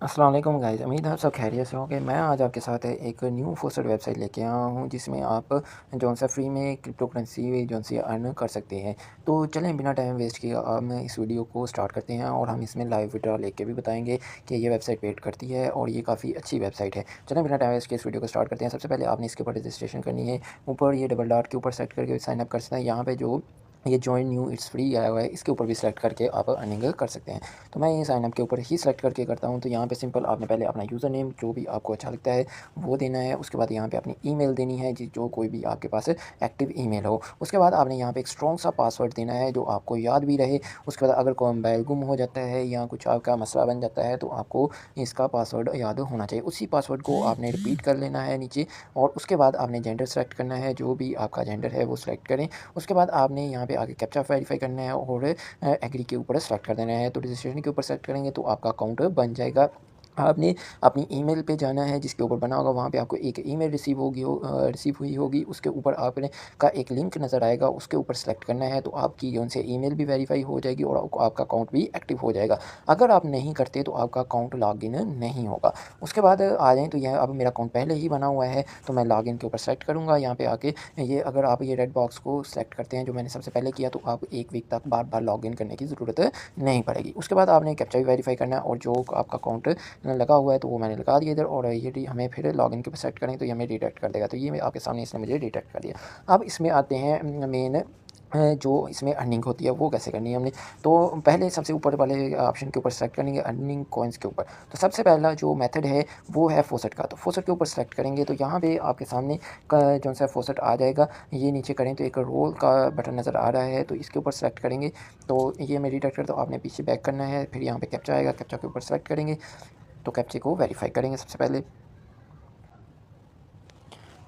अस्सलाम वालेकुम गाइस, उम्मीद है आप सब खैरियत से होंगे। मैं आज आपके साथ एक न्यू फोस्टेड वेबसाइट लेके आया हूँ जिसमें आप जौन सा फ्री में क्रिप्टो करेंसी जौन सी अर्न कर सकते हैं। तो चलें बिना टाइम वेस्ट किए हम इस वीडियो को स्टार्ट करते हैं और हम इसमें लाइव विड्रॉ लेके भी बताएंगे कि ये वेबसाइट पेड करती है और ये काफ़ी अच्छी वेबसाइट है। चलें बिना टाइम वेस्ट किए इस वीडियो को स्टार्ट करते हैं। सबसे पहले आपने इसके ऊपर रजिस्ट्रेशन करनी है। ऊपर ये डबल डॉट के ऊपर सेट करके साइन अप कर सकते हैं। यहाँ पे जो ये जॉइन न्यू इट्स फ्री आया हुआ है, इसके ऊपर भी सेलेक्ट करके आप अर्निंग कर सकते हैं। तो मैं ये साइन अप के ऊपर ही सेलेक्ट करके करता हूँ। तो यहाँ पे सिंपल आपने पहले अपना यूज़र नेम जो भी आपको अच्छा लगता है वो देना है। उसके बाद यहाँ पे अपनी ईमेल देनी है जो कोई भी आपके पास एक्टिव ईमेल हो। उसके बाद आपने यहाँ पे एक स्ट्रॉन्ग सा पासवर्ड देना है जो आपको याद भी रहे। उसके बाद अगर कोई मोबाइल गुम हो जाता है या कुछ आपका मसला बन जाता है तो आपको इसका पासवर्ड याद होना चाहिए। उसी पासवर्ड को आपने रिपीट कर लेना है नीचे और उसके बाद आपने जेंडर सेलेक्ट करना है, जो भी आपका जेंडर है वो सिलेक्ट करें। उसके बाद आपने यहाँ पे आगे कैप्चा वेरीफाई करना है और एग्री के ऊपर सेलेक्ट कर देना है। तो रजिस्ट्रेशन के ऊपर सेलेक्ट करेंगे तो आपका अकाउंट बन जाएगा। आपने अपनी ईमेल पे जाना है जिसके ऊपर बना होगा, वहाँ पे आपको एक ईमेल रिसीव हुई होगी। उसके ऊपर आपने का एक लिंक नज़र आएगा, उसके ऊपर सेलेक्ट करना है तो आपकी उनसे ईमेल भी वेरीफाई हो जाएगी और आपका अकाउंट भी एक्टिव हो जाएगा। अगर आप नहीं करते तो आपका अकाउंट लॉगिन नहीं होगा। उसके बाद आ जाएँ तो यह अब मेरा अकाउंट पहले ही बना हुआ है तो मैं लॉगिन के ऊपर सेलेक्ट करूँगा। यहाँ पे आके ये अगर आप ये रेड बॉक्स को सेलेक्ट करते हैं जो मैंने सबसे पहले किया तो आप 1 वीक तक बार-बार लॉगिन करने की ज़रूरत नहीं पड़ेगी। उसके बाद आपने कैप्चा भी वेरीफाई करना है और जो आपका अकाउंट लगा हुआ है तो वो मैंने लगा दिया इधर और ये हमें फिर लॉगिन के ऊपर सेलेक्ट करेंगे तो ये हमें डिटेक्ट कर देगा। तो ये आपके सामने इसने मुझे डिटेक्ट कर दिया। अब इसमें आते हैं मेन जो इसमें अर्निंग होती है वो कैसे करनी है हमने। तो पहले सबसे ऊपर वाले ऑप्शन के ऊपर सेलेक्ट करेंगे अर्निंग कॉइन्स के ऊपर। तो सबसे पहला जो मेथड है वो है फोसेट का। तो फोसेट के ऊपर सेलेक्ट करेंगे तो यहाँ पे आपके सामने जो सा फोसेट आ जाएगा। ये नीचे करें तो एक रोल का बटन नज़र आ रहा है तो इसके ऊपर सेलेक्ट करेंगे तो ये मैं डिटेक्ट कर, तो आपने पीछे बैक करना है। फिर यहाँ पे कैप्चा आएगा, कैप्चा के ऊपर सेलेक्ट करेंगे तो कैप्चे को वेरीफाई करेंगे सबसे पहले।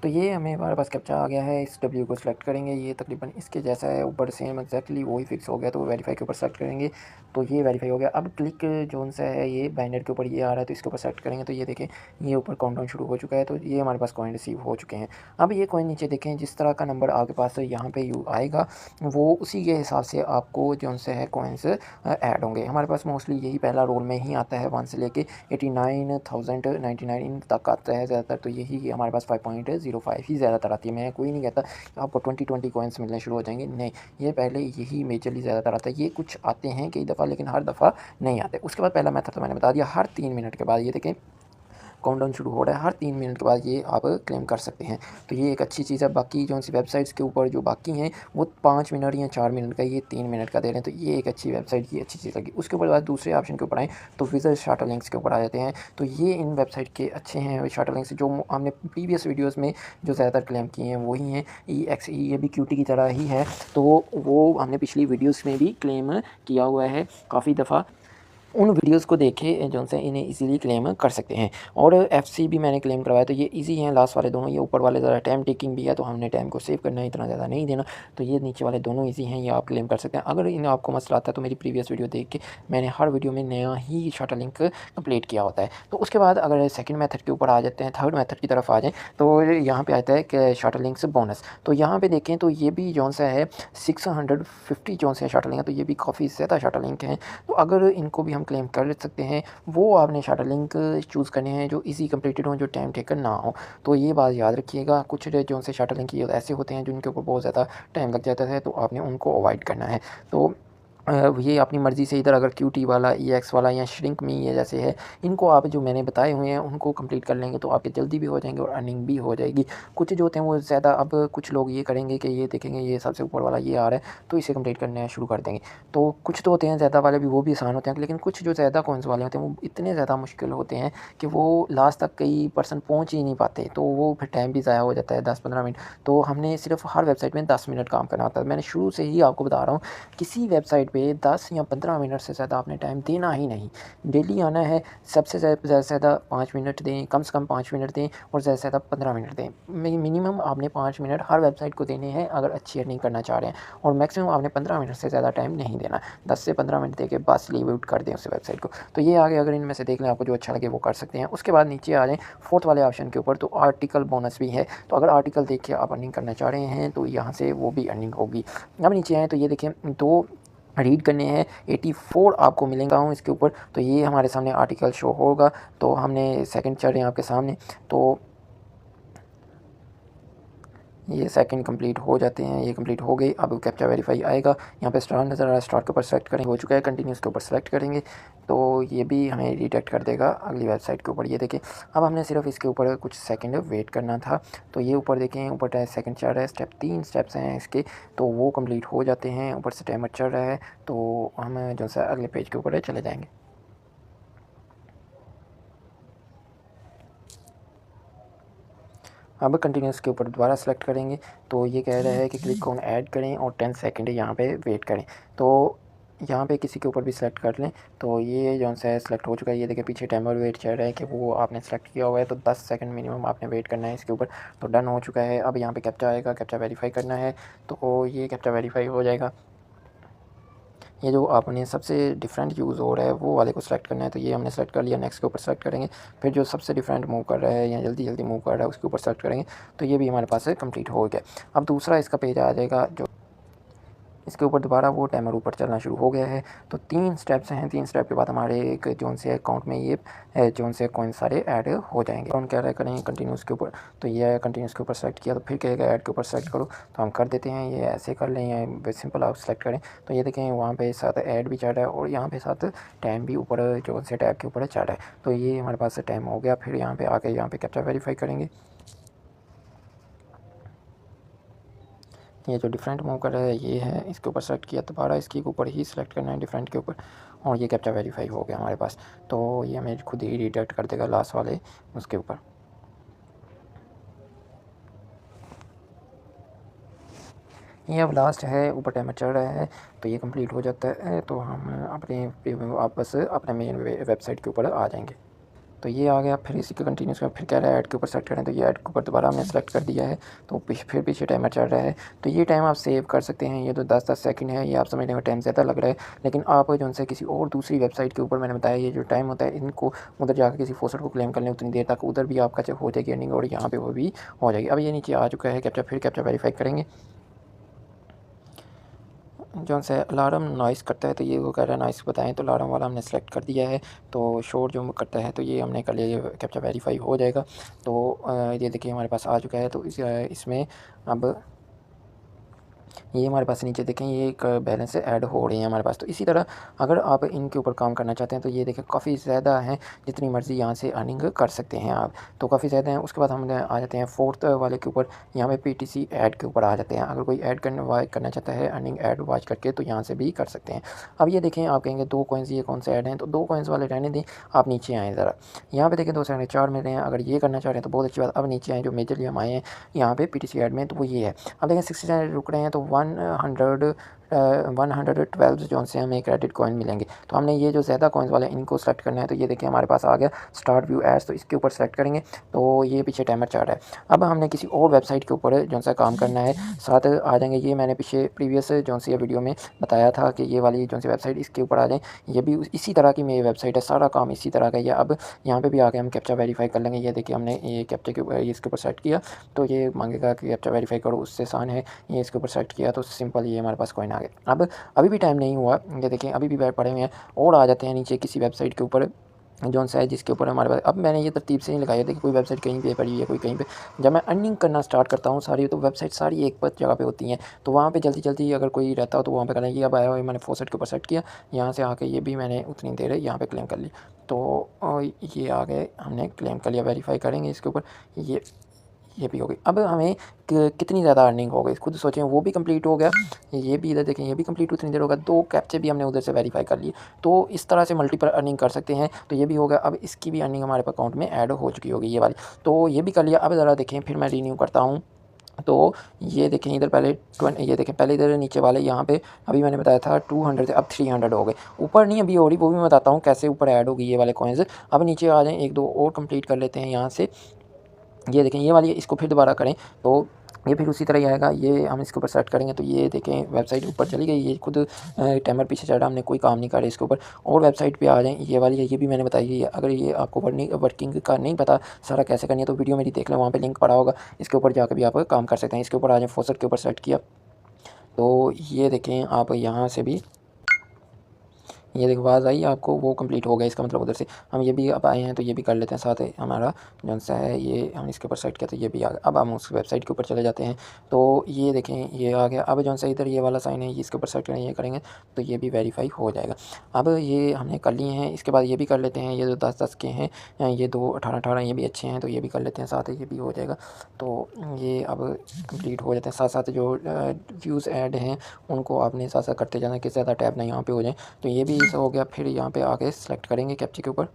तो ये हमारे पास कैप्चा आ गया है, इस डब्ल्यू को सिलेक्ट करेंगे, ये तकरीबन इसके जैसा है, ऊपर सेम एग्जैक्टली वही फिक्स हो गया तो वेरीफाई के ऊपर सेलेक्ट करेंगे तो ये वेरीफाई हो गया। अब क्लिक जोन सा है ये बाइंडर के ऊपर ये आ रहा है तो इसके ऊपर सेलेक्ट करेंगे तो ये देखें ये ऊपर काउंटडाउन शुरू हो चुका है। तो ये हमारे पास कॉइन रिसीव हो चुके हैं। अब ये कॉइन नीचे देखें जिस तरह का नंबर आपके पास यहाँ पे आएगा वो उसी के हिसाब से आपको जोन से है कॉइन्स ऐड होंगे। हमारे पास मोस्टली यही पहला रोल में ही आता है 1 से लेके 89,099 तक आता है ज़्यादातर। तो यही हमारे पास 5.05 ही ज़्यादातर आती है। मैं कोई नहीं कहता कि आपको 20 कॉइन्स मिलने शुरू हो जाएंगे, नहीं, ये पहले यही मेजरली ज़्यादातर आता है। ये कुछ आते हैं कई दफ़ा लेकिन हर दफ़ा नहीं आते। उसके बाद पहला मेथड तो मैंने बता दिया, हर 3 मिनट के बाद ये देखें काउंटडाउन शुरू हो रहा है, हर 3 मिनट के बाद ये आप क्लेम कर सकते हैं। तो ये एक अच्छी चीज़ है। बाकी जो सी वेबसाइट्स के ऊपर जो बाकी हैं वो 5 मिनट या 4 मिनट का, ये 3 मिनट का दे रहे हैं। तो ये एक अच्छी वेबसाइट की अच्छी चीज़ लगी। उसके ऊपर बाद दूसरे ऑप्शन के ऊपर आएँ तो विज़िट शार्टर लिंक्स के ऊपर आ जाते हैं। तो ये इन वेबसाइट के अच्छे हैं शार्टर लिंक्स, जो हमने प्रीवियस वीडियोज़ में जो ज़्यादातर क्लेम किए हैं वही हैं। EXE ये भी क्यूटी की तरह ही है, तो वो हमने पिछली वीडियोज़ में भी क्लेम किया हुआ है काफ़ी दफ़ा। उन वीडियोज़ को देखें जो से इन्हें इजीली क्लेम कर सकते हैं। और एफसी भी मैंने क्लेम करवाया तो ये इजी हैं लास्ट वाले दोनों। ये ऊपर वाले ज़रा टाइम टेकिंग भी है तो हमने टाइम को सेव करना है, इतना ज़्यादा नहीं देना। तो ये नीचे वाले दोनों इजी हैं, ये आप क्लेम कर सकते हैं। अगर इन आपको मसला आता है तो मेरी प्रीवियस वीडियो देख के मैंने हर वीडियो में नया ही शार्टर लिंक कंप्लीट किया होता है। तो उसके बाद अगर सेकंड मेथड के ऊपर आ जाते हैं, थर्ड मेथड की तरफ आ जाएँ तो यहाँ पे आता है कि शार्टर लिंक्स बोनस। तो यहाँ पे देखें तो ये भी जौन सा है 650 जौन से शार्टर लिंक है, तो ये भी काफ़ी ज़्यादा शार्टर लिंक हैं। तो अगर इनको भी हम क्लेम कर सकते हैं, वो आपने शार्टर लिंक चूज़ करने हैं जो इजी कंप्लीटेड हों, जो टाइम टेकन ना हो। तो ये बात याद रखिएगा। कुछ जो से शार्टर लिंक ये ऐसे होते हैं जिनके ऊपर बहुत ज़्यादा टाइम लग जाता है तो आपने उनको अवॉइड करना है। तो ये अपनी मर्ज़ी से इधर अगर क्यूटी वाला, EX वाला या श्रिंक मी ये जैसे है, इनको आप जो मैंने बताए हुए हैं उनको कंप्लीट कर लेंगे तो आपके जल्दी भी हो जाएंगे और अर्निंग भी हो जाएगी। कुछ जो होते हैं वो ज़्यादा, अब कुछ लोग ये करेंगे कि ये देखेंगे ये सबसे ऊपर वाला ये आ रहा है तो इसे कंप्लीट करना शुरू कर देंगे। तो कुछ तो होते हैं ज़्यादा वाले भी, वो भी आसान होते हैं, लेकिन कुछ जो ज़्यादा कॉइन्स वाले होते हैं वो इतने ज़्यादा मुश्किल होते हैं कि वो लास्ट तक कई पर्सन पहुँच ही नहीं पाते। तो वो फिर टाइम भी ज़ाया हो जाता है 10-15 मिनट। तो हमने सिर्फ हर वेबसाइट में 10 मिनट काम करना होता है। मैंने शुरू से ही आपको बता रहा हूँ, किसी वेबसाइट पे 10 या 15 मिनट से ज़्यादा आपने टाइम देना ही नहीं। डेली आना है, सबसे ज़्यादा से ज़्यादा 5 मिनट दें, कम से कम 5 मिनट दें और ज़्यादा से ज़्यादा 15 मिनट दें। मिनिमम आपने 5 मिनट हर वेबसाइट को देने हैं अगर अच्छी अर्निंग करना चाह रहे हैं, और मैक्सिमम आपने 15 मिनट से ज़्यादा टाइम नहीं देना। 10 से 15 मिनट दे के बस लीव आउट कर दें उस वेबसाइट को। तो ये आगे अगर इनमें से देख लें आपको जो अच्छा लगे वो कर सकते हैं। उसके बाद नीचे आ जाएँ फोर्थ वाले ऑप्शन के ऊपर, तो आर्टिकल बोनस भी है। तो अगर आर्टिकल देख के आप अर्निंग करना चाह रहे हैं तो यहाँ से वो भी अर्निंग होगी। अब नीचे आएँ तो ये देखें, दो रीड करने हैं 84 आपको मिलेगा हूँ इसके ऊपर। तो ये हमारे सामने आर्टिकल शो होगा। तो हमने सेकंड चल रहे हैं आपके सामने, तो ये सेकंड कंप्लीट हो जाते हैं, ये कंप्लीट हो गई। अब कैप्चा वेरीफाई आएगा, यहाँ पे स्टार नज़र आ रहा है, स्टार के ऊपर सेलेक्ट करेंगे, हो चुका है। कंटिन्यूस के ऊपर सेलेक्ट करेंगे तो ये भी हमें रिडायरेक्ट कर देगा अगली वेबसाइट के ऊपर। ये देखें, अब हमने सिर्फ इसके ऊपर कुछ सेकंड वेट करना था। तो ये ऊपर देखें, ऊपर सेकंड चल रहा है, स्टेप 3 स्टेप्स हैं इसके, तो वो कंप्लीट हो जाते हैं। ऊपर से टाइमर चल रहा है, तो हम जो सा अगले पेज के ऊपर चले जाएँगे। अब कंटिन्यूस के ऊपर दोबारा सेलेक्ट करेंगे, तो ये कह रहा है कि क्लिक ऑन ऐड करें और 10 सेकंड यहाँ पे वेट करें। तो यहाँ पे किसी के ऊपर भी सेलेक्ट कर लें, तो ये जो सा है सेलेक्ट हो चुका है। ये देखिए पीछे टाइमर वेट चल रहा है कि वो आपने सेलेक्ट किया हुआ है, तो 10 सेकंड मिनिमम आपने वेट करना है इसके ऊपर। तो डन हो चुका है। अब यहाँ पे कैप्चा आएगा, कैप्चा वेरीफाई करना है, तो ये कैप्चा वेरीफाई हो जाएगा। ये जो आपने सबसे डिफरेंट यूज़ हो रहा है वो वाले को सिलेक्ट करना है, तो ये हमने सेलेक्ट कर लिया। नेक्स्ट के ऊपर सेलेक्ट करेंगे, फिर जो सबसे डिफरेंट मूव कर रहा है या जल्दी जल्दी मूव कर रहा है उसके ऊपर सेलेक्ट करेंगे, तो ये भी हमारे पास कंप्लीट हो गया। अब दूसरा इसका पेज आ जाएगा, जो इसके ऊपर दोबारा वो टाइमर ऊपर चलना शुरू हो गया है। तो 3 स्टेप्स हैं, 3 स्टेप के बाद हमारे एक जोन से अकाउंट में ये जोन से कॉइन सारे ऐड हो जाएंगे। कौन कह रहा है करें कंटिन्यूस के ऊपर, तो ये कंटिन्यूस के ऊपर सेलेक्ट किया, तो फिर कहेगा ऐड के ऊपर सेलेक्ट करो, तो हम कर देते हैं। ये ऐसे कर लें या सिंपल आप सेलेक्ट करें। तो ये देखें वहाँ पे साथ ऐड भी चल रहा है और यहाँ पे साथ टाइम भी ऊपर जोन से टैब के ऊपर चल रहा है। तो ये हमारे पास टाइम हो गया। फिर यहाँ पे आके यहाँ पे कैप्चा वेरीफाई करेंगे। ये जो डिफरेंट मूव कर रहा है ये है, इसके ऊपर सेलेक्ट किया, दोबारा इसके ऊपर ही सिलेक्ट करना है डिफरेंट के ऊपर, और ये कैप्चा वेरीफाई हो गया हमारे पास। तो ये हमें खुद ही रिडायरेक्ट कर देगा लास्ट वाले उसके ऊपर। ये अब लास्ट है, ऊपर टाइमर चल रहा है, तो ये कंप्लीट हो जाता है तो हम अपने वापस अपने मेन वेबसाइट के ऊपर आ जाएंगे। तो ये आ गया। फिर इसी का कंटिन्यूस का फिर कह रहा है ऐड के ऊपर सेलेक्ट करें, तो ये ऐड के ऊपर दोबारा हमने सेलेक्ट कर दिया है। तो फिर पीछे टाइमर चल रहा है, तो ये टाइम आप सेव कर सकते हैं। ये तो 10-10 सेकंड है, ये आप समझने में टाइम ज़्यादा लग रहा है, लेकिन आप जो उनसे किसी और दूसरी वेबसाइट के ऊपर मैंने बताया ये जो टाइम होता है, इनको उधर जाकर किसी फोसट को क्लेम कर लें, उतनी देर तक उधर भी आपका हो जाएगी अर्निंग और यहाँ पर वो भी हो जाएगी। अब ये नीचे आ चुका है कैप्चा, फिर कैप्चा वेरीफाई करेंगे। जो से अलार्म नॉइस करता है, तो ये वो कह रहा है नॉइस बताएं, तो अलार्म वाला हमने सेलेक्ट कर दिया है। तो शोर जो करता है तो ये हमने कर लिया, ये कैप्चा वेरीफाई हो जाएगा। तो ये देखिए हमारे पास आ चुका है। तो इसमें अब ये हमारे पास नीचे देखें ये एक बैलेंस ऐड हो रही है हमारे पास। तो इसी तरह अगर आप इनके ऊपर काम करना चाहते हैं तो ये देखें काफ़ी ज़्यादा हैं, जितनी मर्ज़ी यहाँ से अर्निंग कर सकते हैं आप, तो काफ़ी ज़्यादा हैं। उसके बाद हम आ जाते हैं फोर्थ वाले के ऊपर, यहाँ पे पीटीसी ऐड के ऊपर आ जाते हैं। अगर कोई ऐड करना चाहता है अर्निंग ऐड वॉच करके, तो यहाँ से भी कर सकते हैं। अब ये देखें आप कहेंगे 2 कॉइन्स ये कौन से ऐड हैं, तो 2 कॉइन्स वाले रहने दें। आप नीचे आएँ ज़रा, यहाँ पे देखें 2 से 4 मिल रहे हैं। अगर ये करना चाह रहे हैं तो बहुत अच्छी बात। अब नीचे आएँ, जो मेजरली हम आए हैं यहाँ पे पीटीसी ऐड में, तो वो ये है। अब देखें 60 रुक रहे हैं, तो 112 जो से हमें क्रेडिट कॉइन मिलेंगे। तो हमने ये जो ज़्यादा कॉइन्स वाले इनको सेलेक्ट करना है। तो ये देखिए हमारे पास आ गया स्टार्ट व्यू एड्स, तो इसके ऊपर सेलेक्ट करेंगे, तो ये पीछे टाइमर चल रहा है। अब हमने किसी और वेबसाइट के ऊपर जो सा काम करना है, साथ आ जाएंगे। ये मैंने पीछे प्रीवियस जो सी वीडियो में बताया था कि ये वाली जो सी वेबसाइट इसके ऊपर आ जाएँ। ये भी इसी तरह की मेरी वेबसाइट है, सारा काम इसी तरह का ही है। अब यहाँ पे भी आके हम कैप्चा वेरीफाई कर लेंगे। ये देखिए हमने ये कैप्चा के ऊपर इसके ऊपर सेलेक्ट किया, तो ये मांगेगा कि कैप्चा वेरीफाई करो, उससे आसान है। ये इसके ऊपर सेलेक्ट किया तो सिंपल ये हमारे पास कॉइन आ गया। अब अभी भी टाइम नहीं हुआ, ये देखें अभी भी पड़े हुए हैं और आ जाते हैं नीचे किसी वेबसाइट के ऊपर जौन सा है जिसके ऊपर हमारे पास। अब मैंने ये तरतीब से नहीं लगाया था कि कोई वेबसाइट कहीं पे पड़ी हुई है, कोई कहीं पे। जब मैं अर्निंग करना स्टार्ट करता हूँ सारी, तो वेबसाइट सारी एक पर जगह पे होती हैं, तो वहाँ पे जल्दी जल्दी अगर कोई रहता हो तो वहाँ पे करना। ये अब आया हुआ मैंने फोसेट के ऊपर सेट किया, यहाँ से आके ये भी मैंने उतनी देर यहाँ पे क्लेम कर ली। तो ये आ गए, हमने क्लेम कर लिया। वेरीफाई करेंगे इसके ऊपर, ये भी हो गई। अब हमें कितनी ज़्यादा अर्निंग हो गई खुद सोचें, वो भी कंप्लीट हो गया। ये भी इधर देखें, ये भी कंप्लीट उतनी देर होगा। 2 कैप्चे भी हमने उधर से वेरीफाई कर लिए, तो इस तरह से मल्टीपल अर्निंग कर सकते हैं। तो ये भी हो गया। अब इसकी भी अर्निंग हमारे अकाउंट में ऐड हो चुकी होगी ये वाली, तो ये भी कर लिया। अब ज़रा देखें, फिर मैं रीन्यू करता हूँ, तो ये देखें इधर पहले ये देखें पहले इधर नीचे वाले यहाँ पे अभी मैंने बताया था 200 थे, अब 300 हो गए। ऊपर नहीं अभी हो रही, वो भी मैं बताता हूँ कैसे ऊपर ऐड होगी ये वाले कॉइन्स। अब नीचे आ जाएँ, 1-2 और कंप्लीट कर लेते हैं यहाँ से। ये देखें ये वाली, इसको फिर दोबारा करें तो ये फिर उसी तरह ही आएगा। ये हम इसके ऊपर सेलेक्ट करेंगे, तो ये देखें वेबसाइट ऊपर चली गई। ये खुद टाइमर पीछे चढ़ा, हमने कोई काम नहीं करे इसके ऊपर। और वेबसाइट पे आ जाएं, ये वाली है, ये भी मैंने बताई है। अगर ये आपको वर्किंग का नहीं पता सारा कैसे करनी है, तो वीडियो मेरी देख लें, वहाँ पे लिंक पड़ा होगा, इसके ऊपर जाकर भी आप काम कर सकते हैं। इसके ऊपर आ जाएँ, फोसेट के ऊपर सेलेक्ट किया, तो ये देखें आप यहाँ से भी ये देखो आवाज़ आई आपको, वो कंप्लीट हो गया। इसका मतलब उधर से हम ये भी अब आए हैं तो ये भी कर लेते हैं, साथ ही हमारा जो सा है ये हम इसके ऊपर सेट किया तो ये भी आ गया। अब हम उस वेबसाइट के ऊपर चले जाते हैं तो ये देखें ये आ गया। अब जो सा इधर ये वाला साइन है ये इसके ऊपर सेट करेंगे, ये करेंगे तो ये भी वेरीफाई हो जाएगा। अब ये हमने कर लिए हैं। इसके बाद ये भी कर लेते हैं, ये जो 10-10 के हैं, ये 2 18-18 ये भी अच्छे हैं तो ये भी कर लेते हैं, साथ ही ये भी हो जाएगा। तो ये अब कंप्लीट हो जाते हैं। साथ साथ जो व्यूज़ ऐड हैं उनको आपने साथ साथ करते जाना कि ज़्यादा टैप ना यहाँ पे हो जाए। तो ये भी हो गया। फिर यहाँ पे आके सेलेक्ट करेंगे कैप्चे के ऊपर,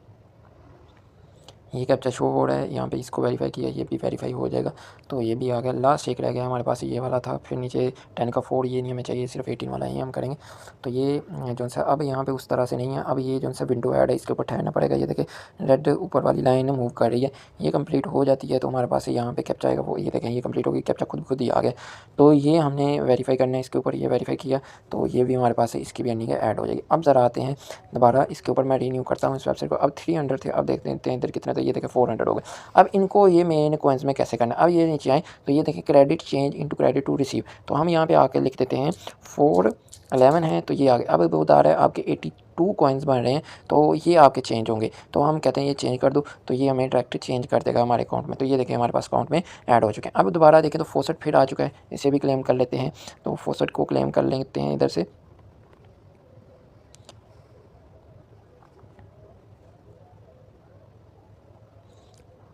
ये कैप्चा शो हो रहा है यहाँ पे, इसको वेरीफाई किया, ये भी वेरीफाई हो जाएगा। तो ये भी आ गया। लास्ट एक रह गया हमारे पास, ये वाला था। फिर नीचे 10 का 4 ये नहीं हमें चाहिए, सिर्फ 18 वाला ही हम करेंगे। तो ये जो सा अब यहाँ पे उस तरह से नहीं है। अब ये जो सा विंडो ऐड है इसके ऊपर ठहरना पड़ेगा। ये देखिए रेड ऊपर वाली लाइन मूव कर रही है, ये कंप्लीट हो जाती है तो हमारे पास यहाँ पे कैप्चा आएगा। वो ये देखें ये कंप्लीट होगी, कैप्चा खुद ही आ गया। तो ये हमने वेरीफाई करना है इसके ऊपर, ये वेरीफाई किया तो ये भी हमारे पास है, इसकी भी अर्निंग ऐड हो जाएगी। अब ज़रा आते हैं दोबारा इसके ऊपर, मैं रीन्यू करता हूँ इस वेबसाइट को। अब 300 थे, अब देखते हैं इधर कितने, तो ये देखें 400 हो गए। अब इनको ये मेन कॉइन्स में कैसे करना है, अब ये नीचे आए तो ये देखिए credit change into credit to receive. तो हम यहाँ पे आके लिख देते हैं 411 है तो ये आ गया। अब बता रहा है आपके 82 कॉइन्स बन रहे हैं तो ये आपके चेंज होंगे। तो हम कहते हैं ये चेंज कर दो तो ये हमें डायरेक्ट चेंज कर देगा हमारे अकाउंट में। तो ये देखिए हमारे पास अकाउंट में ऐड हो चुके हैं। अब दोबारा देखें तो फोसट फिर आ चुका है, इसे भी क्लेम कर लेते हैं। तो फोसट को क्लेम कर लेते हैं इधर से।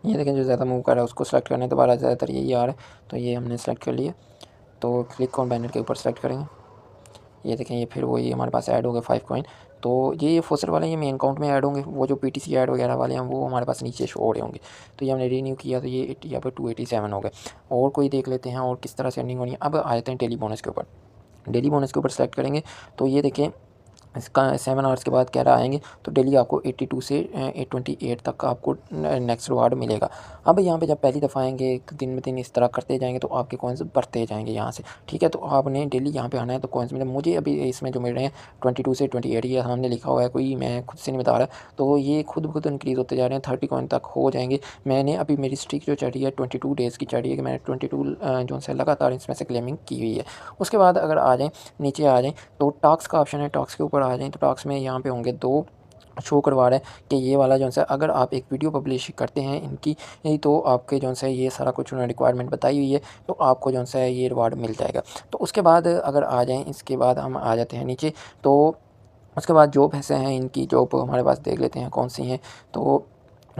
ये देखें जो ज़्यादा मूव कर रहा है उसको सेलेक्ट करने दोबारा, ज़्यादातर यही आ रहा है तो ये हमने सेलेक्ट कर लिया। तो क्लिक ऑन बैनर के ऊपर सेलेक्ट करेंगे। ये देखें ये फिर वही हमारे पास ऐड हो गए 5 कॉइन। तो ये फोसर वाले ये मेन अकाउंट में ऐड होंगे, वो जो पीटीसी ऐड वगैरह वाले हैं वो हमारे पास नीचे शो हो रहे होंगे। तो ये हमने रीन्यू किया तो ये यहाँ पर 287 हो गए। और कोई देख लेते हैं और किस तरह से अर्निंग होनी है। अब आ जाते हैं डेली बोनस के ऊपर। डेली बोनस के ऊपर सेलेक्ट करेंगे तो ये देखें इसका 7 आवर्स के बाद कह रहा आएंगे तो डेली आपको 82 से 828 तक का आपको नेक्स्ट रिवार्ड मिलेगा। अब यहाँ पे जब पहली दफ़ा आएंगे दिन में दिन इस तरह करते जाएंगे तो आपके कॉइन्स बढ़ते जाएंगे यहाँ से, ठीक है। तो आपने डेली यहाँ पे आना है तो कॉइन्स मिले। मुझे अभी इसमें जो मिल रहे हैं 22 से 28, ये सामने लिखा हुआ है, कोई मैं खुद से नहीं बता रहा। तो ये खुद इंक्रीज़ होते जा रहे हैं, 30 कॉइन तक हो जाएंगे। मैंने अभी मेरी स्ट्रिक जो चढ़ी है 22 डेज़ की चढ़ी है कि मैंने 22 जो से लगातार इसमें से क्लेमिंग की हुई है। उसके बाद अगर आ जाएँ नीचे आ जाएँ तो टॉक्स का ऑप्शन है, टॉक्स के ऊपर आ जाएँ तो टॉक्स में यहाँ पे होंगे 2 शो करवा रहा है कि ये वाला जो है अगर आप एक वीडियो पब्लिश करते हैं इनकी तो आपके जो है ये सारा कुछ उन्होंने रिक्वायरमेंट बताई हुई है तो आपको जो है ये रिवार्ड मिल जाएगा। तो उसके बाद अगर आ जाएँ, इसके बाद हम आ जाते हैं नीचे। तो उसके बाद जॉब ऐसे हैं, इनकी जॉब हमारे पास देख लेते हैं कौन सी हैं। तो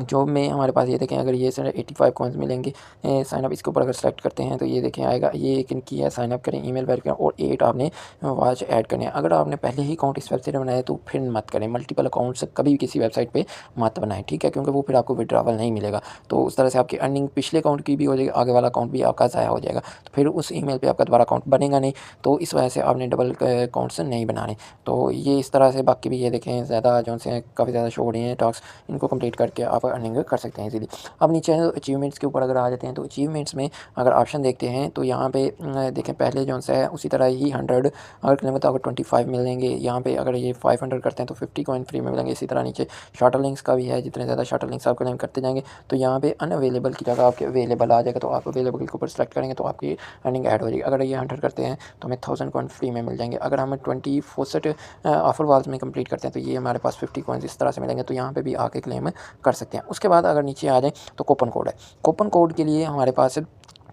जॉब में हमारे पास ये देखें, अगर ये सर 85 कॉइन्स मिलेंगे साइनअप, इसके ऊपर अगर सेलेक्ट करते हैं तो ये देखें आएगा। ये एक इनकी है, साइनअप करें, ईमेल वेरीफाई और 8 आपने वॉच ऐड करने हैं। अगर आपने पहले ही अकाउंट इस वेबसाइट में बनाया तो फिर मत करें, मल्टीपल अकाउंट्स कभी भी किसी वेबसाइट पे मत बनाएं, ठीक है, क्योंकि वो फिर आपको विड्रॉवल नहीं मिलेगा। तो उस तरह से आपकी अर्निंग पिछले अकाउंट की भी हो जाएगी, आगे वाला अकाउंट भी आपका ज़ाया हो जाएगा। तो फिर उस ईमेल पर आपका दोबारा अकाउंट बनेगा नहीं। तो इस वजह से आपने डबल अकाउंट्स नहीं बनाने। तो ये इस तरह से, बाकी भी ये देखें ज़्यादा जो से काफ़ी ज़्यादा शो हो रही हैं टॉक्स, इनको कंप्लीट करके आप अर्निंग कर सकते हैं इजीली। अब नीचे अचीवमेंट्स के ऊपर अगर आ जाते हैं तो अचीवमेंट्स में अगर ऑप्शन देखते हैं तो यहाँ पे देखें पहले जो है उसी तरह ही 100 अगर क्लेम तो अगर 25 मिलेंगे। यहाँ पे अगर ये 500 करते हैं तो 50 कॉइन फ्री में मिलेंगे। इसी तरह नीचे शार्टर लिंक्स का भी है, जितने ज़्यादा शार्टर लिंक्स आप क्लेम करते जाएंगे तो यहाँ पे अनअवेलेबल की जगह आपके अवेलेबल आ जाएगा। तो आप अवेलेबल के ऊपर सेलेक्ट करेंगे तो आपकी अर्निंग ऐड हो जाएगी। अगर ये 100 करते हैं तो हमें 1000 कॉइन फ्री में मिल जाएंगे। अगर हम 24 ऑफर वाल्स में कंप्लीट करते हैं तो ये हमारे पास 50 कॉइन्स इस तरह से मिलेंगे। तो यहाँ पे भी आके क्लेम कर सकते हैं। उसके बाद अगर नीचे आ जाए तो कूपन कोड है। कूपन कोड के लिए हमारे पास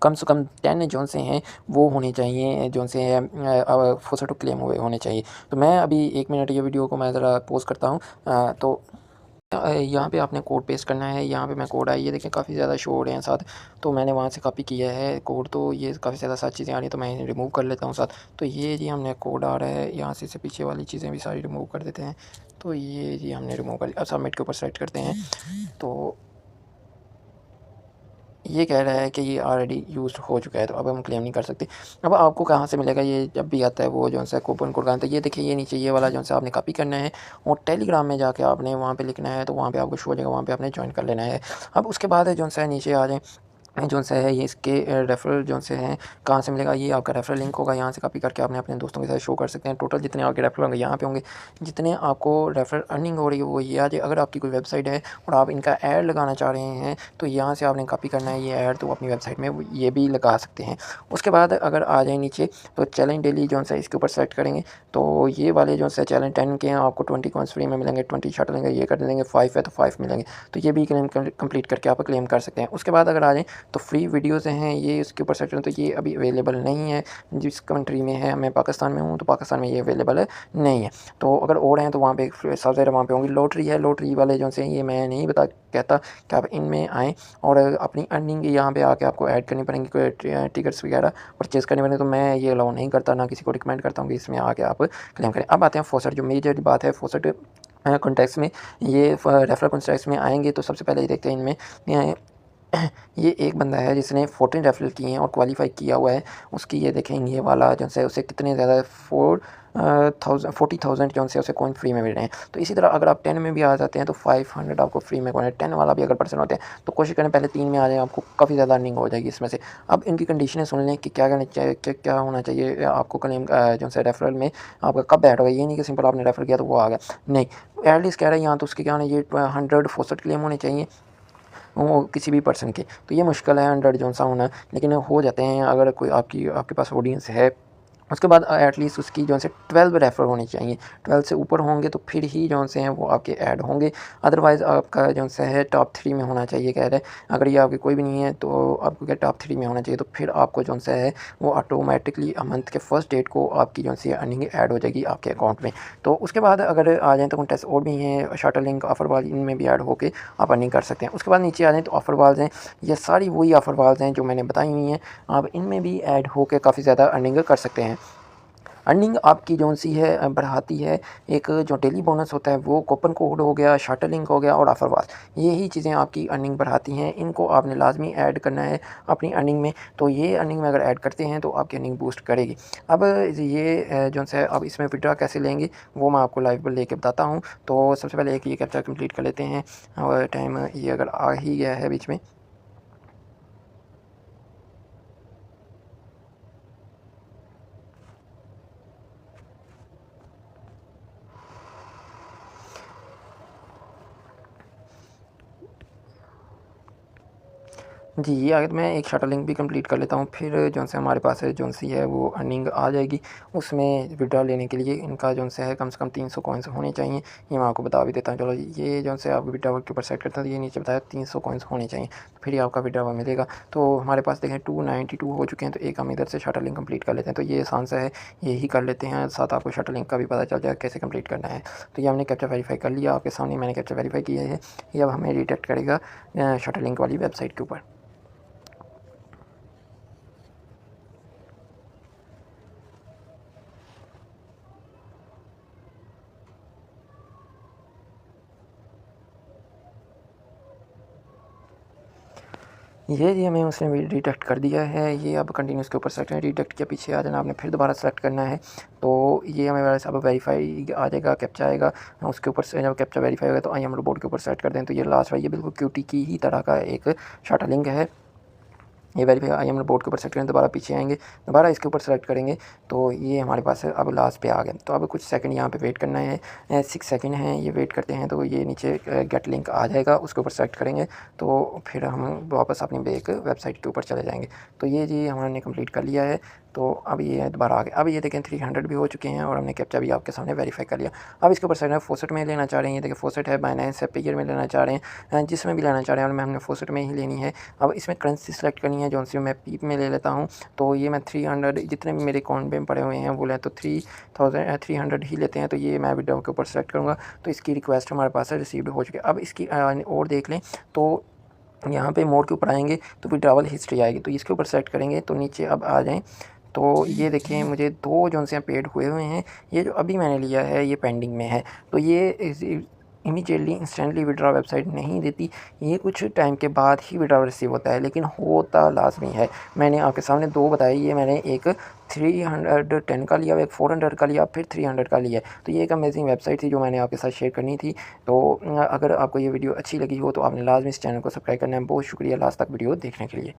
कम से कम 10 जो से हैं वो होने चाहिए, जो से फोसटो क्लेम हुए होने चाहिए। तो मैं अभी 1 मिनट ये वीडियो को मैं ज़रा पोस्ट करता हूँ। तो यहाँ पे आपने कोड पेस्ट करना है। यहाँ पे मैं कोड आई, ये देखें काफ़ी ज़्यादा शो हो रहे हैं साथ, तो मैंने वहाँ से कॉपी किया है कोड। तो ये काफ़ी ज़्यादा सारी चीज़ें आ रही हैं तो मैं इन्हें रिमूव कर लेता हूँ साथ। तो ये जी हमने कोड आ रहा है, यहाँ से पीछे वाली चीज़ें भी सारी रिमूव कर देते हैं। तो ये जी हमने रिमूव कर लिया। अब सबमिट के ऊपर सेलेक्ट करते हैं तो ये कह रहा है कि ये ऑलरेडी यूज़ हो चुका है तो अब हम क्लेम नहीं कर सकते। अब आपको कहाँ से मिलेगा, ये जब भी आता है वो जो है कूपन कोड का, तो ये देखिए ये नीचे ये वाला जो है आपने कॉपी करना है और टेलीग्राम में जाके आपने वहाँ पे लिखना है। तो वहाँ पे आपको शो हो जाएगा, वहाँ पे आपने ज्वाइन कर लेना है। अब उसके बाद जो है नीचे आ जाए जो सा है ये इसके रेफरल जो से हैं कहाँ से मिलेगा, ये आपका रेफरल लिंक होगा, यहाँ से कॉपी करके आपने अपने दोस्तों के साथ शो कर सकते हैं। टोटल जितने आपके रेफरल होंगे यहाँ पे होंगे, जितने आपको रेफरल अर्निंग हो रही है वो ये आ जाए। अगर आपकी कोई वेबसाइट है और आप इनका ऐड लगाना चाह रहे हैं तो यहाँ से आपने कॉपी करना है ये ऐड, तो अपनी वेबसाइट में ये भी लगा सकते हैं। उसके बाद अगर आ जाए नीचे तो चैलेंज डेली जो है इसके ऊपर सेलेक्ट करेंगे तो ये वाले जो है चैलेंज 10 के हैं, आपको 20 कॉइन्स फ्री में मिलेंगे, 20 शॉट लेंगे, ये कर देंगे, 5 है तो 5 मिलेंगे, तो ये भी क्लेम कंप्लीट करके आप क्लेम कर सकते हैं। उसके बाद अगर आ जाए तो फ्री वीडियोज़ हैं ये इसके ऊपर सेक्शन, तो ये अभी अवेलेबल नहीं है। जिस कंट्री में है, मैं पाकिस्तान में हूँ तो पाकिस्तान में ये अवेलेबल नहीं है। तो अगर और हैं तो वहाँ पे सबसे ज़्यादा वहाँ पे होंगी। लॉटरी है, लॉटरी वाले जो से ये मैं नहीं कहता कि आप इनमें आएँ और अपनी अर्निंग यहाँ पे आके आपको ऐड करनी पड़ेंगी, कोई टिकट्स वगैरह परचेज़ करने पड़ेंगे, तो मैं ये अलाउ नहीं करता, ना किसी को रिकमेंड करता हूँ कि इसमें आके आप क्लेम करें। अब आते हैं फॉसेट, जो मेजर बात है फॉसेट कॉन्टेक्स्ट में, ये रेफरल कॉन्टेक्स्ट में आएंगे तो सबसे पहले ये देखते हैं इनमें ये एक बंदा है जिसने 14 रेफरल किए हैं और क्वालिफाई किया हुआ है। उसकी ये देखें ये वाला जो है उसे कितने ज़्यादा 40,000 जो है उसे कॉइन फ्री में मिल रहे हैं। तो इसी तरह अगर आप 10 में भी आ जाते हैं तो 500 आपको फ्री में कॉइन, 10 वाला भी अगर पर्सन होते हैं तो कोशिश करें पहले 3 में आ जाए, आपको काफ़ी ज़्यादा अर्निंग हो जाएगी इसमें से। अब इनकी कंडीशनें सुन लें कि क्या करना चाहिए, क्या होना चाहिए आपको क्लेम जो है रेफरल में आपका कब ऐड होगा। ये नहीं कि सिंपल आपने रेफर किया तो वो आ गया, नहीं, एटलीस्ट कह रहे हैं यहाँ तो उसके क्या होना, ये 100 फॉसेट क्लेम होने चाहिए वो किसी भी पर्सन के। तो ये मुश्किल है 100 जो सा होना, लेकिन हो जाते हैं अगर कोई आपके पास ऑडियंस है। उसके बाद एटलीस्ट उसकी जो से 12 रेफर होनी चाहिए, 12 से ऊपर होंगे तो फिर ही जो से हैं वो आपके ऐड होंगे। अदरवाइज़ आपका जो सा है टॉप 3 में होना चाहिए कह रहे हैं। अगर ये आपके कोई भी नहीं है तो आपको क्या टॉप 3 में होना चाहिए, तो फिर आपको जो सा है वो ऑटोमेटिकली मंथ के फर्स्ट डेट को आपकी जो सी अर्निंग ऐड हो जाएगी आपके अकाउंट में। तो उसके बाद अगर आ जाएँ तो कॉन्टेस्ट और भी हैं, शार्टर लिंक, ऑफर वाल, इनमें भी ऐड होकर आप अर्निंग कर सकते हैं। उसके बाद नीचे आ जाएँ तो ऑफर वाल्स हैं, ये सारी वही ऑफर वाल्स हैं जो मैंने बताई हुई हैं, आप इनमें भी ऐड होकर काफ़ी ज़्यादा अर्निंग कर सकते हैं। अर्निंग आपकी जो सी है बढ़ाती है, एक जो डेली बोनस होता है वो, कूपन कोड हो गया, शार्टर लिंक हो गया और ऑफर वाल, यही चीज़ें आपकी अर्निंग बढ़ाती हैं। इनको आपने लाजमी ऐड करना है अपनी अर्निंग में, तो ये अर्निंग में अगर ऐड करते हैं तो आपकी अर्निंग बूस्ट करेगी। अब ये जो है अब इसमें विड्रॉ कैसे लेंगे वो मैं आपको लाइव पर लेके बताता हूँ। तो सबसे पहले एक ये कैप्चा कंप्लीट कर लेते हैं और टाइम ये अगर आ ही गया है बीच में, जी, ये अगर मैं एक शार्टर लिंक भी कंप्लीट कर लेता हूँ, फिर जो से हमारे पास जो सी है वो अर्निंग आ जाएगी। उसमें विड्रॉ लेने के लिए इनका जो है कम से कम 300 कॉइन्स होने चाहिए, ये मैं आपको बता भी देता हूँ। चलो ये जो है आप विड्रॉ के ऊपर सेट करते हैं तो ये नीचे बताया 300 कॉइन्स होने चाहिए, फिर ही आपका विड्रॉ मिलेगा। तो हमारे पास देखें 292 हो चुके हैं, तो एक हम इधर से शार्टर लिंक कंप्लीट कर लेते हैं। तो ये आसान सा है, यही कर लेते हैं, साथ आपको शार्टर लिंक का भी पता चल जाएगा कैसे कंप्लीट करना है। तो ये हमने कैप्चा वेरीफाई कर लिया, आपके सामने मैंने कैप्चा वेरीफाई किया है। ये अब हमें रिडायरेक्ट करेगा शार्टर लिंक वाली वेबसाइट के ऊपर। ये जी हमें उसने भी डिटेक्ट कर दिया है। ये अब कंटिन्यूस के ऊपर सेलेक्ट है, डिटेक्ट के पीछे आ जाना आपने, फिर दोबारा सेलेक्ट करना है। तो ये हमें वैसे अब वेरीफाई आ जाएगा, कैप्चा आएगा, उसके ऊपर से जब कैप्चा वेरीफाई होगा तो आई एम रोबोट के ऊपर सेलेक्ट कर दें। तो ये लास्ट वाला ये बिल्कुल क्यूटी की ही तरह का एक शार्टर लिंक है। ये वेरीफाई आई एम बोर्ड के ऊपर सेलेक्ट करें, दोबारा पीछे आएंगे, दोबारा इसके ऊपर सेलेक्ट करेंगे तो ये हमारे पास अब लास्ट पे आ गए। तो अब कुछ सेकंड यहाँ पे वेट करना है, 6 सेकंड है, ये वेट करते हैं तो ये नीचे गेट लिंक आ जाएगा, उसके ऊपर सेलेक्ट करेंगे तो फिर हम वापस अपनी बैक वेबसाइट के ऊपर चले जाएंगे। तो ये जी हमने कंप्लीट कर लिया है। तो अब ये दोबारा आ गए, अब ये देखें 300 भी हो चुके हैं और हमने कैप्चा भी आपके सामने वेरीफाई कर लिया। अब इसके ऊपर सेलेक्ट फॉसेट में लेना चाह रहे हैं, ये देखिए फॉसेट है, बाइनेंस है, पेयर में लेना चाह रहे हैं, जिसमें भी लेना चाह रहे हैं, और मैं हमने फॉसेट में ही लेनी है। अब इसमें करेंसी सेलेक्ट करनी है, जो सी मैं पीप में ले लेता हूँ। तो ये मैं 300 जितने भी मेरे अकाउंट में पड़े हुए हैं वो लें तो 300 ही लेते हैं। तो ये मैं विड्रॉ के ऊपर सेलेक्ट करूँगा, तो इसकी रिक्वेस्ट हमारे पास रिसीव्ड हो चुकी है। अब इसकी और देख लें तो यहाँ पे मोड के ऊपर आएंगे तो विड्रॉवल हिस्ट्री आएगी, तो इसके ऊपर सेलेक्ट करेंगे तो नीचे अब आ जाएँ। तो ये देखें मुझे 2 जो से पेड हुए हुए हैं, ये जो अभी मैंने लिया है ये पेंडिंग में है। तो ये इमीडिएटली इंस्टेंटली विड्रॉ वेबसाइट नहीं देती, ये कुछ टाइम के बाद ही विड्रॉ रिसीव होता है, लेकिन होता लाजमी है। मैंने आपके सामने 2 बताई, ये मैंने एक 310 का लिया, एक 400 का लिया, फिर 300 का लिया। तो ये एक अमेजिंग वेबसाइट थी जो मैंने आपके साथ शेयर करनी थी। तो अगर आपको ये वीडियो अच्छी लगी हो तो आपने लाजमी इस चैनल को सब्सक्राइब करना है। बहुत शुक्रिया लास्ट तक वीडियो देखने के लिए।